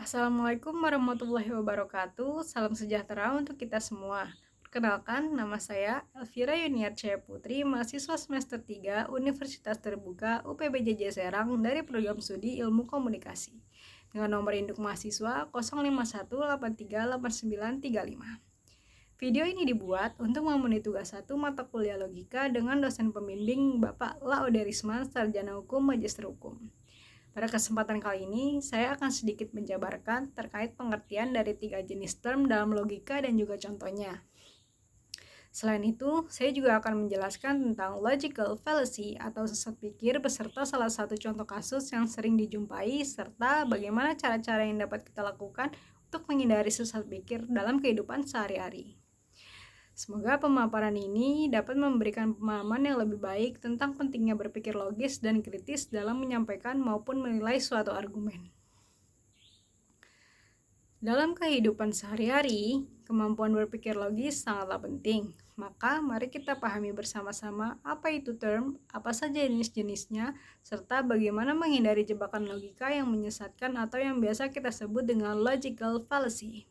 Assalamualaikum warahmatullahi wabarakatuh. Salam sejahtera untuk kita semua. Perkenalkan, nama saya Elvira Yuniarcaya Putri, mahasiswa semester 3 Universitas Terbuka UPBJJ Serang dari program studi Ilmu Komunikasi. Dengan nomor induk mahasiswa 051838935. Video ini dibuat untuk memenuhi tugas 1 mata kuliah logika dengan dosen pembimbing Bapak Lauderisman, Sarjana Hukum Magister Hukum. Pada kesempatan kali ini, saya akan sedikit menjabarkan terkait pengertian dari 3 jenis term dalam logika dan juga contohnya. Selain itu, saya juga akan menjelaskan tentang logical fallacy atau sesat pikir beserta salah satu contoh kasus yang sering dijumpai serta bagaimana cara-cara yang dapat kita lakukan untuk menghindari sesat pikir dalam kehidupan sehari-hari. Semoga pemaparan ini dapat memberikan pemahaman yang lebih baik tentang pentingnya berpikir logis dan kritis dalam menyampaikan maupun menilai suatu argumen. Dalam kehidupan sehari-hari, kemampuan berpikir logis sangatlah penting. Maka mari kita pahami bersama-sama apa itu term, apa saja jenis-jenisnya, serta bagaimana menghindari jebakan logika yang menyesatkan atau yang biasa kita sebut dengan logical fallacy.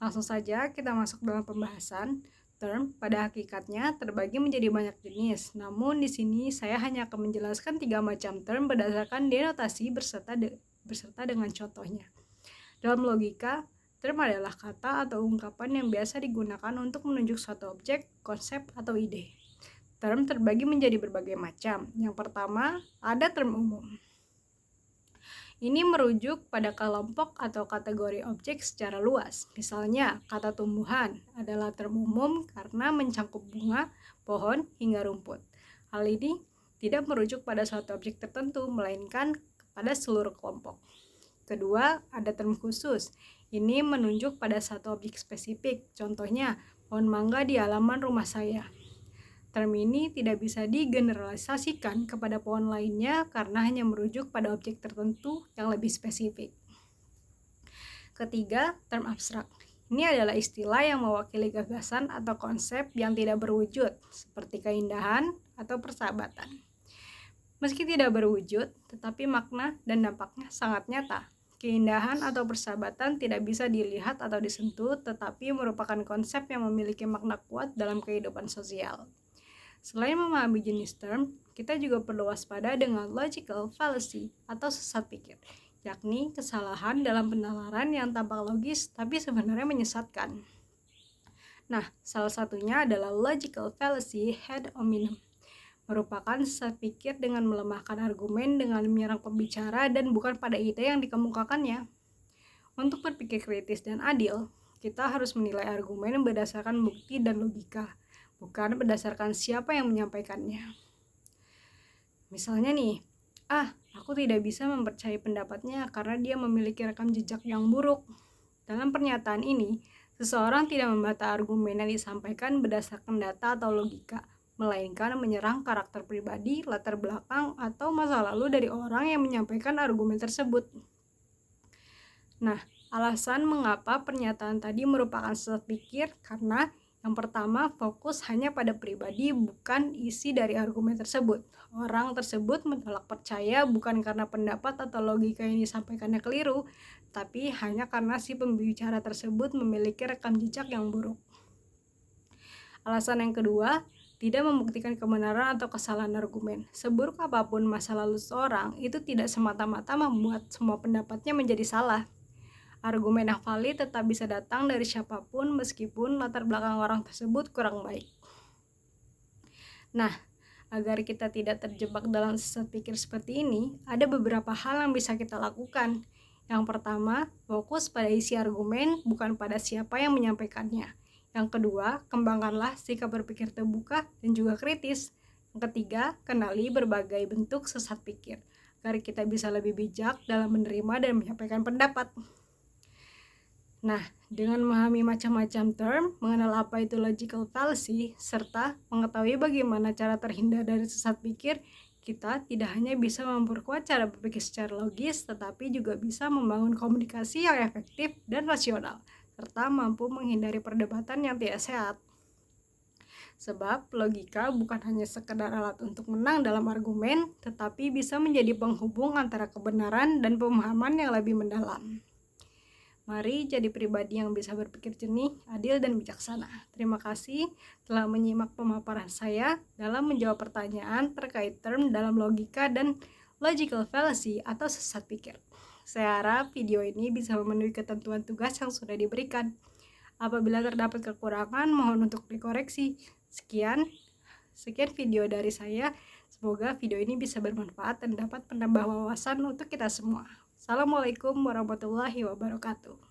Langsung saja kita masuk dalam pembahasan. Term pada hakikatnya terbagi menjadi banyak jenis. Namun di sini saya hanya akan menjelaskan 3 macam term berdasarkan denotasi beserta dengan contohnya. Dalam logika, term adalah kata atau ungkapan yang biasa digunakan untuk menunjuk suatu objek, konsep, atau ide. Term terbagi menjadi berbagai macam. Yang pertama, ada term umum. Ini merujuk pada kelompok atau kategori objek secara luas. Misalnya, kata tumbuhan adalah term umum karena mencakup bunga, pohon, hingga rumput. Hal ini tidak merujuk pada suatu objek tertentu, melainkan kepada seluruh kelompok. Kedua, ada term khusus. Ini menunjuk pada satu objek spesifik. Contohnya, pohon mangga di halaman rumah saya. Term ini tidak bisa digeneralisasikan kepada pohon lainnya karena hanya merujuk pada objek tertentu yang lebih spesifik. Ketiga, term abstrak. Ini adalah istilah yang mewakili gagasan atau konsep yang tidak berwujud, seperti keindahan atau persahabatan. Meski tidak berwujud, tetapi makna dan dampaknya sangat nyata. Keindahan atau persahabatan tidak bisa dilihat atau disentuh, tetapi merupakan konsep yang memiliki makna kuat dalam kehidupan sosial. Selain memahami jenis term, kita juga perlu waspada dengan logical fallacy atau sesat pikir, yakni kesalahan dalam penalaran yang tampak logis tapi sebenarnya menyesatkan. Nah, salah satunya adalah logical fallacy ad hominem, merupakan sesat pikir dengan melemahkan argumen dengan menyerang pembicara dan bukan pada ide yang dikemukakannya. Untuk berpikir kritis dan adil, kita harus menilai argumen berdasarkan bukti dan logika, bukan berdasarkan siapa yang menyampaikannya. Misalnya nih, aku tidak bisa mempercayai pendapatnya karena dia memiliki rekam jejak yang buruk. Dalam pernyataan ini, seseorang tidak membantah argumen yang disampaikan berdasarkan data atau logika, melainkan menyerang karakter pribadi, latar belakang, atau masa lalu dari orang yang menyampaikan argumen tersebut. Nah, alasan mengapa pernyataan tadi merupakan sesat pikir karena yang pertama, fokus hanya pada pribadi, bukan isi dari argumen tersebut. Orang tersebut menolak percaya bukan karena pendapat atau logika yang disampaikannya keliru, tapi hanya karena si pembicara tersebut memiliki rekam jejak yang buruk. Alasan yang kedua, tidak membuktikan kebenaran atau kesalahan argumen. Seburuk apapun masa lalu seorang, itu tidak semata-mata membuat semua pendapatnya menjadi salah. Argumen yang valid tetap bisa datang dari siapapun meskipun latar belakang orang tersebut kurang baik. Nah, agar kita tidak terjebak dalam sesat pikir seperti ini, ada beberapa hal yang bisa kita lakukan. Yang pertama, fokus pada isi argumen, bukan pada siapa yang menyampaikannya. Yang kedua, kembangkanlah sikap berpikir terbuka dan juga kritis. Yang ketiga, kenali berbagai bentuk sesat pikir, agar kita bisa lebih bijak dalam menerima dan menyampaikan pendapat. Nah, dengan memahami macam-macam term, mengenal apa itu logical fallacy, serta mengetahui bagaimana cara terhindar dari sesat pikir, kita tidak hanya bisa memperkuat cara berpikir secara logis, tetapi juga bisa membangun komunikasi yang efektif dan rasional, serta mampu menghindari perdebatan yang tidak sehat. Sebab logika bukan hanya sekedar alat untuk menang dalam argumen, tetapi bisa menjadi penghubung antara kebenaran dan pemahaman yang lebih mendalam. Mari jadi pribadi yang bisa berpikir jernih, adil, dan bijaksana. Terima kasih telah menyimak pemaparan saya dalam menjawab pertanyaan terkait term dalam logika dan logical fallacy atau sesat pikir. Saya harap video ini bisa memenuhi ketentuan tugas yang sudah diberikan. Apabila terdapat kekurangan, mohon untuk dikoreksi. Sekian video dari saya. Semoga video ini bisa bermanfaat dan dapat menambah wawasan untuk kita semua. Assalamualaikum warahmatullahi wabarakatuh.